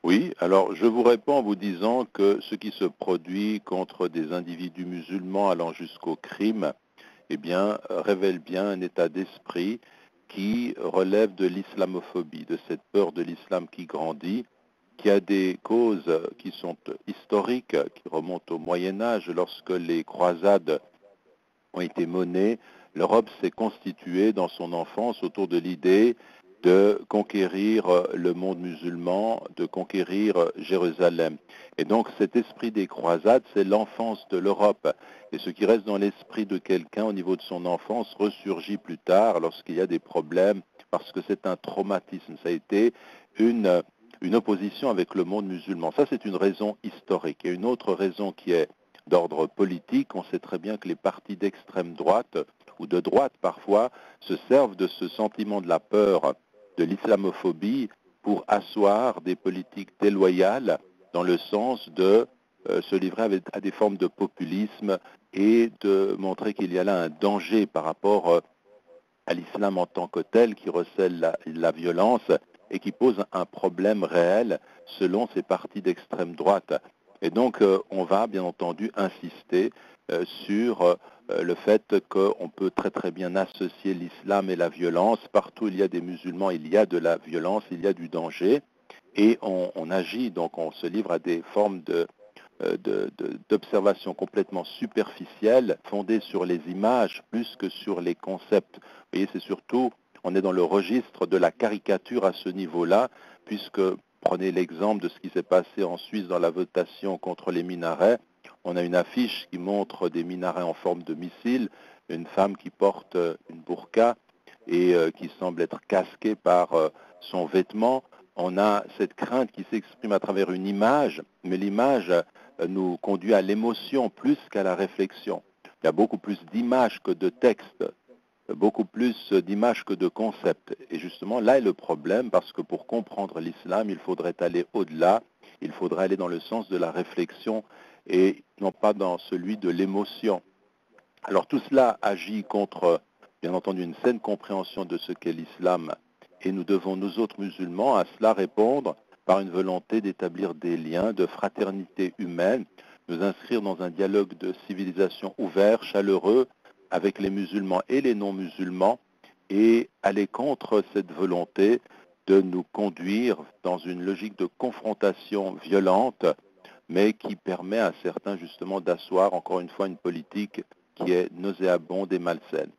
Oui, alors je vous réponds en vous disant que ce qui se produit contre des individus musulmans allant jusqu'au crime, eh bien, révèle bien un état d'esprit qui relève de l'islamophobie, de cette peur de l'islam qui grandit, qui a des causes qui sont historiques, qui remontent au Moyen Âge, lorsque les croisades ont été menées. L'Europe s'est constituée dans son enfance autour de l'idée de conquérir le monde musulman, de conquérir Jérusalem. Et donc cet esprit des croisades, c'est l'enfance de l'Europe. Et ce qui reste dans l'esprit de quelqu'un au niveau de son enfance ressurgit plus tard lorsqu'il y a des problèmes, parce que c'est un traumatisme. Ça a été une opposition avec le monde musulman. Ça, c'est une raison historique. Il y a une autre raison qui est d'ordre politique. On sait très bien que les partis d'extrême droite, ou de droite parfois, se servent de ce sentiment de la peur, de l'islamophobie, pour asseoir des politiques déloyales dans le sens de se livrer à des formes de populisme et de montrer qu'il y a là un danger par rapport à l'islam en tant que tel qui recèle la violence et qui pose un problème réel selon ces partis d'extrême droite. Et donc, on va bien entendu insister sur le fait qu'on peut très très bien associer l'islam et la violence. Partout où il y a des musulmans, il y a de la violence, il y a du danger. Et on agit, donc on se livre à des formes d'observation complètement superficielle, fondée sur les images plus que sur les concepts. Vous voyez, c'est surtout, on est dans le registre de la caricature à ce niveau-là, puisque, prenez l'exemple de ce qui s'est passé en Suisse dans la votation contre les minarets. On a une affiche qui montre des minarets en forme de missile, une femme qui porte une burqa et qui semble être casquée par son vêtement. On a cette crainte qui s'exprime à travers une image, mais l'image nous conduit à l'émotion plus qu'à la réflexion. Il y a beaucoup plus d'images que de textes, beaucoup plus d'images que de concepts. Et justement, là est le problème, parce que pour comprendre l'islam, il faudrait aller au-delà, il faudrait aller dans le sens de la réflexion et non pas dans celui de l'émotion. Alors tout cela agit contre, bien entendu, une saine compréhension de ce qu'est l'islam. Et nous devons, nous autres musulmans, à cela répondre par une volonté d'établir des liens de fraternité humaine, nous inscrire dans un dialogue de civilisation ouvert, chaleureux, avec les musulmans et les non-musulmans, et aller contre cette volonté de nous conduire dans une logique de confrontation violente, mais qui permet à certains justement d'asseoir encore une fois une politique qui est nauséabonde et malsaine.